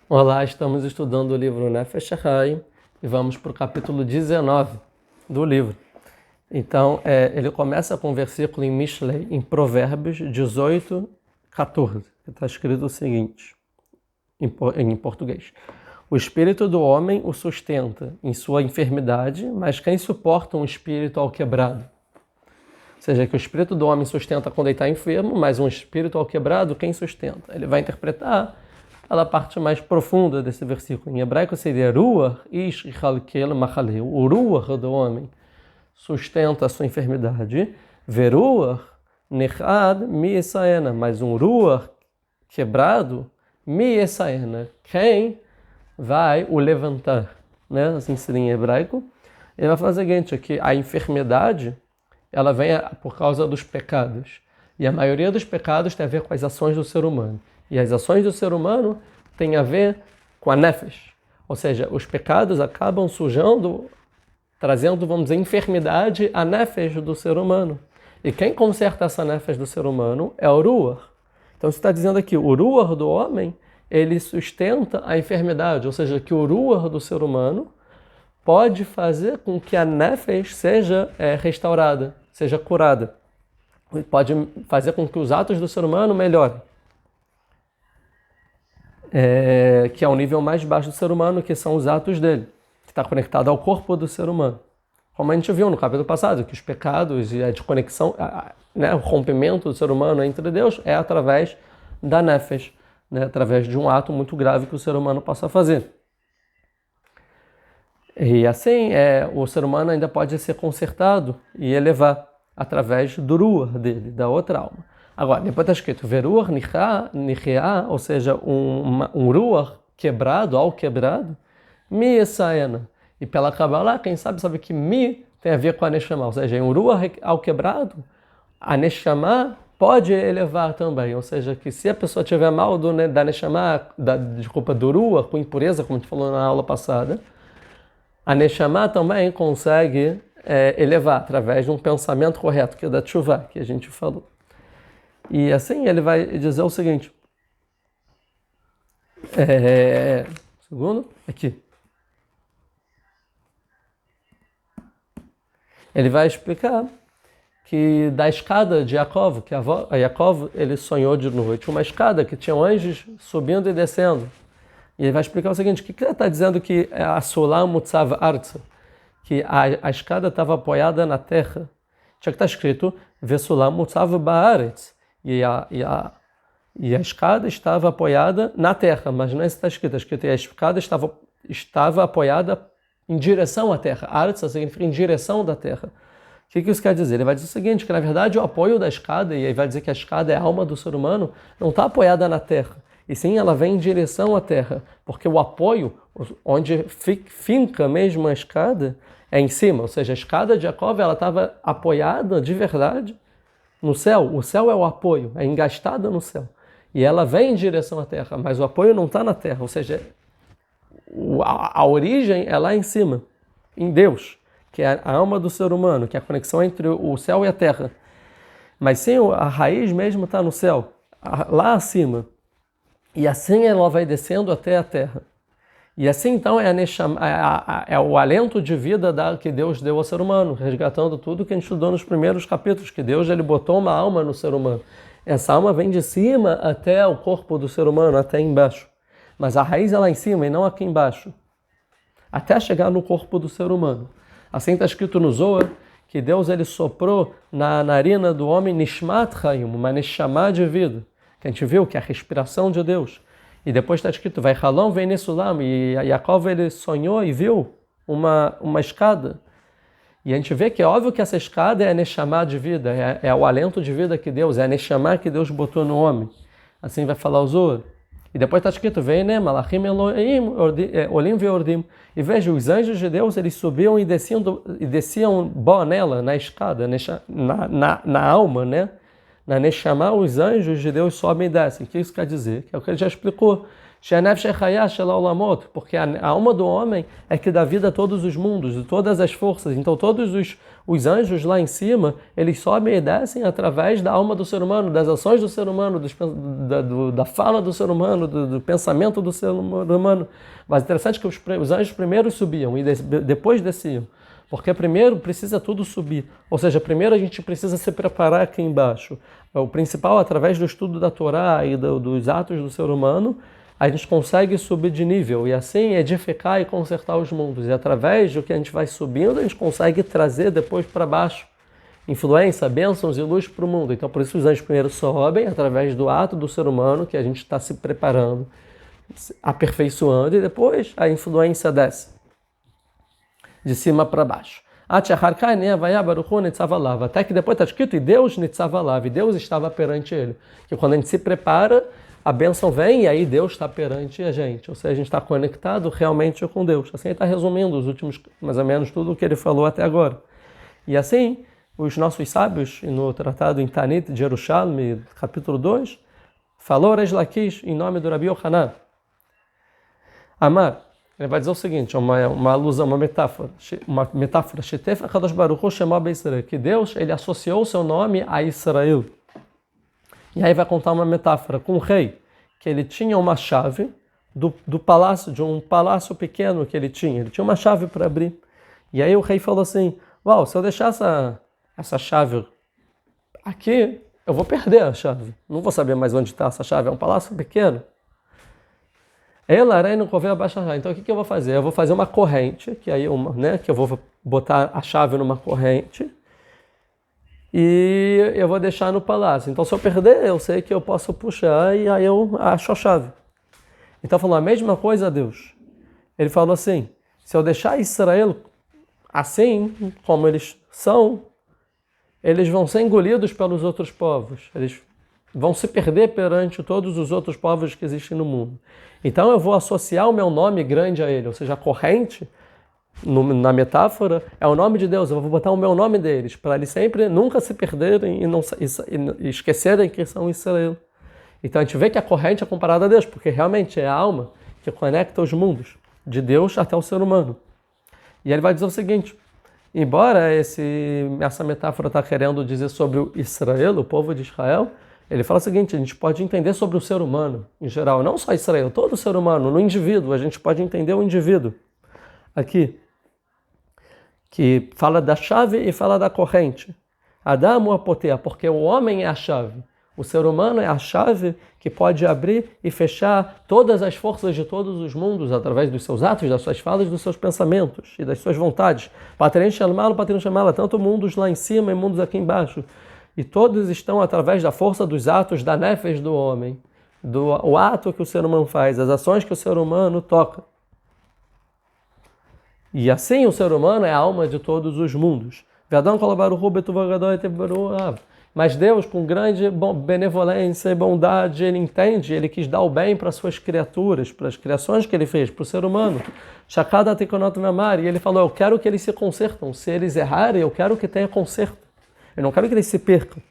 Olá, estamos estudando o livro Nefesh HaChaim e vamos para o capítulo 19 do livro. Então, ele começa com um versículo em Mishlei, em Provérbios 18, 14, que está escrito o seguinte, em português. O espírito do homem o sustenta em sua enfermidade, mas quem suporta um espírito ao quebrado? Ou seja, que o espírito do homem sustenta quando ele está enfermo, mas um espírito ao quebrado, quem sustenta? Ele vai interpretar a parte mais profunda desse versículo. Em hebraico seria Ruach ish chalkel machaleu. O Ruach do homem sustenta a sua enfermidade. Veruach nechad mi esaena. Mas um Ruach quebrado, mi esaena. Quem vai o levantar? Né? Assim seria em hebraico. Ele vai falar o seguinte, que a enfermidade ela vem por causa dos pecados. E a maioria dos pecados tem a ver com as ações do ser humano. E as ações do ser humano têm a ver com a nefesh. Ou seja, os pecados acabam sujando, trazendo, vamos dizer, enfermidade à nefesh do ser humano. E quem conserta essa nefesh do ser humano é o Ruach. Então você está dizendo aqui, o Ruach do homem, ele sustenta a enfermidade. Ou seja, que o Ruach do ser humano pode fazer com que a nefesh seja restaurada, seja curada. Pode fazer com que os atos do ser humano melhorem. Que é o nível mais baixo do ser humano, que são os atos dele, que está conectado ao corpo do ser humano. Como a gente viu no capítulo passado, que os pecados e a desconexão, o rompimento do ser humano entre Deus é através da nefesh, através de um ato muito grave que o ser humano possa fazer. E assim, o ser humano ainda pode ser consertado e elevar através do ruach dele, da outra alma. Agora, depois está escrito Veruach nichea, ou seja, um ruach quebrado, ao quebrado, mi esaena. E pela Kabbalah, quem sabe que mi tem a ver com a neshama, ou seja, um ruach ao quebrado, a neshama pode elevar também, ou seja, que se a pessoa tiver mal da neshama, do ruach, com impureza, como a gente falou na aula passada, a neshama também consegue elevar através de um pensamento correto, que é da tshuva, que a gente falou. E assim ele vai dizer o seguinte. Segundo, aqui. Ele vai explicar que da escada de Yaakov, que Yaakov ele sonhou de noite, uma escada que tinha anjos subindo e descendo. E ele vai explicar o seguinte, o que ele está dizendo que a Sulam Mutzav Artsa, que a escada estava apoiada na terra. Tinha que estar escrito Vesulam Mutzav Baaretz. E a escada estava apoiada na terra, mas não é isso que está escrito. Está escrito que a escada estava apoiada em direção à terra. Artsa significa em direção da terra. O que isso quer dizer? Ele vai dizer o seguinte, que na verdade o apoio da escada, e aí vai dizer que a escada é a alma do ser humano, não está apoiada na terra. E sim, ela vem em direção à terra, porque o apoio, onde finca mesmo a escada, é em cima. Ou seja, a escada de Yaakov, ela estava apoiada de verdade no céu. O céu é o apoio, é engastada no céu. E ela vem em direção à terra, mas o apoio não está na terra. Ou seja, a origem é lá em cima, em Deus, que é a alma do ser humano, que é a conexão entre o céu e a terra. Mas sim, a raiz mesmo está no céu, lá acima. E assim ela vai descendo até a terra. E assim então é o alento de vida que Deus deu ao ser humano, resgatando tudo que a gente estudou nos primeiros capítulos, que Deus ele botou uma alma no ser humano. Essa alma vem de cima até o corpo do ser humano, até embaixo. Mas a raiz é lá em cima e não aqui embaixo. Até chegar no corpo do ser humano. Assim está escrito no Zohar, que Deus ele soprou na narina do homem Nishmat Chaim, uma neshama de vida. Que a gente viu que é a respiração de Deus. E depois está escrito, vai Halom vem Nesulam, e Yaakov ele sonhou e viu uma escada. E a gente vê que é óbvio que essa escada é a neshama de vida, é o alento de vida que Deus, é a neshama que Deus botou no homem. Assim vai falar o Zohar. E depois está escrito, vem Malachim Elohim, Olim Veordim. E veja, os anjos de Deus, eles subiam e desciam nela, na escada, na alma, né? Na Neshama, os anjos de Deus sobem e descem. O que isso quer dizer? Que é o que ele já explicou, Porque a alma do homem é que dá vida a todos os mundos, a todas as forças. Então todos os anjos lá em cima, eles sobem e descem através da alma do ser humano, das ações do ser humano, da fala do ser humano, do pensamento do ser humano. Mas interessante que os anjos primeiro subiam e depois desciam. Porque primeiro precisa tudo subir. Ou seja, primeiro a gente precisa se preparar aqui embaixo. O principal, através do estudo da Torá e dos atos do ser humano, a gente consegue subir de nível e assim edificar e consertar os mundos. E através do que a gente vai subindo, a gente consegue trazer depois para baixo influência, bênçãos e luz para o mundo. Então por isso os anjos primeiro sobem através do ato do ser humano que a gente está se preparando, aperfeiçoando, e depois a influência desce de cima para baixo. Até que depois está escrito, e Deus nitzavalav, e Deus estava perante ele. Que quando a gente se prepara, a bênção vem e aí Deus está perante a gente. Ou seja, a gente está conectado realmente com Deus. Assim ele está resumindo os últimos, mais ou menos, tudo o que ele falou até agora. E assim, os nossos sábios, no tratado em Tanit de Yerushalmi, capítulo 2, falou Reish Lakish em nome do Rabi Yohanan. Amar, ele vai dizer o seguinte, uma alusão, uma metáfora, Shetef HaKadosh Baruch Hu Shema B'Israel, que Deus ele associou o seu nome a Israel. E aí vai contar uma metáfora com um rei, que ele tinha uma chave do palácio, de um palácio pequeno que ele tinha uma chave para abrir. E aí o rei falou assim, uau, se eu deixar essa chave aqui, eu vou perder a chave, não vou saber mais onde está essa chave, é um palácio pequeno. Então o que eu vou fazer? Eu vou fazer uma corrente, que aí que eu vou botar a chave numa corrente e eu vou deixar no palácio. Então se eu perder, eu sei que eu posso puxar e aí eu acho a chave. Então falou a mesma coisa a Deus. Ele falou assim, se eu deixar Israel assim como eles são, eles vão ser engolidos pelos outros povos. Eles vão se perder perante todos os outros povos que existem no mundo. Então eu vou associar o meu nome grande a ele, ou seja, a corrente, na metáfora, é o nome de Deus. Eu vou botar o meu nome deles, para eles sempre nunca se perderem e esquecerem que são Israel. Então a gente vê que a corrente é comparada a Deus, porque realmente é a alma que conecta os mundos, de Deus até o ser humano. E ele vai dizer o seguinte, embora essa metáfora está querendo dizer sobre o Israel, o povo de Israel, ele fala o seguinte, a gente pode entender sobre o ser humano em geral, não só Israel, todo o ser humano, no indivíduo, a gente pode entender o indivíduo. Aqui, que fala da chave e fala da corrente. Adam apotea, porque o homem é a chave. O ser humano é a chave que pode abrir e fechar todas as forças de todos os mundos através dos seus atos, das suas falas, dos seus pensamentos e das suas vontades. Patrin chamá-la, tanto mundos lá em cima e mundos aqui embaixo. E todos estão através da força dos atos da nefesh do homem, o ato que o ser humano faz, as ações que o ser humano toca. E assim o ser humano é a alma de todos os mundos. Mas Deus, com grande benevolência e bondade, ele entende, ele quis dar o bem para as suas criaturas, para as criações que ele fez, para o ser humano. E ele falou, eu quero que eles se consertam. Se eles errarem, eu quero que tenha conserto. Eu não quero que eles se percam.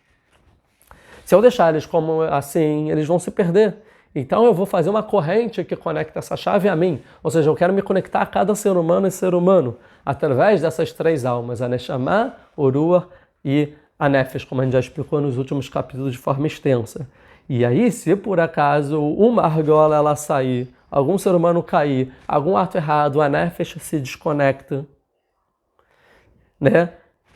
Se eu deixar eles como assim, eles vão se perder. Então eu vou fazer uma corrente que conecta essa chave a mim. Ou seja, eu quero me conectar a cada ser humano e ser humano, através dessas três almas, a Neshama, o Ruach e a Nefesh, como a gente já explicou nos últimos capítulos de forma extensa. E aí, se por acaso uma argola ela sair, algum ser humano cair, algum ato errado, a Nefesh se desconecta, né?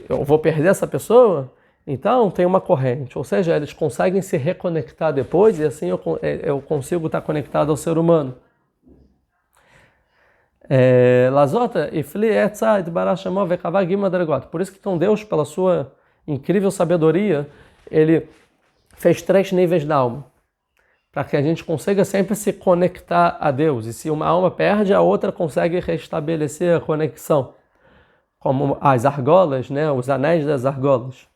Eu vou perder essa pessoa? Então tem uma corrente, ou seja, eles conseguem se reconectar depois e assim eu consigo estar conectado ao ser humano. Por isso que então Deus, pela sua incrível sabedoria, ele fez 3 níveis da alma, para que a gente consiga sempre se conectar a Deus. E se uma alma perde, a outra consegue restabelecer a conexão. Como as argolas, né? Os anéis das argolas.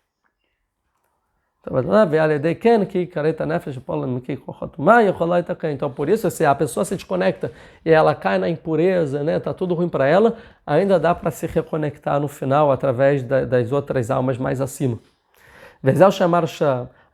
Então, por isso, se a pessoa se desconecta e ela cai na impureza, né? Tá tudo ruim para ela, ainda dá para se reconectar no final através das outras almas mais acima.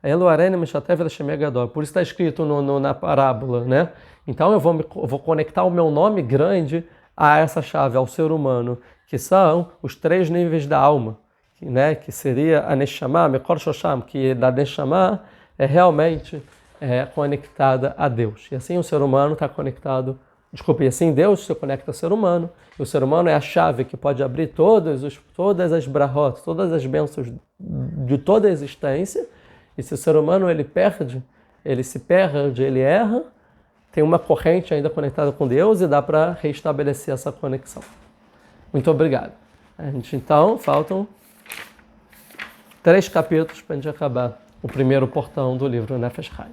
Por isso está escrito na parábola, né? Então eu vou conectar o meu nome grande a essa chave, ao ser humano, que são os 3 níveis da alma, né? Que seria a Neshama, Mekor Shosham, que da Neshama é realmente conectada a Deus. E assim o ser humano está conectado, e assim Deus se conecta ao ser humano, e o ser humano é a chave que pode abrir todas as brahot, todas as bênçãos de toda a existência. E se o ser humano ele se perde, ele erra, tem uma corrente ainda conectada com Deus e dá para restabelecer essa conexão. Muito obrigado. Então, faltam 3 capítulos para a gente acabar o primeiro portão do livro Nefesh Chaim.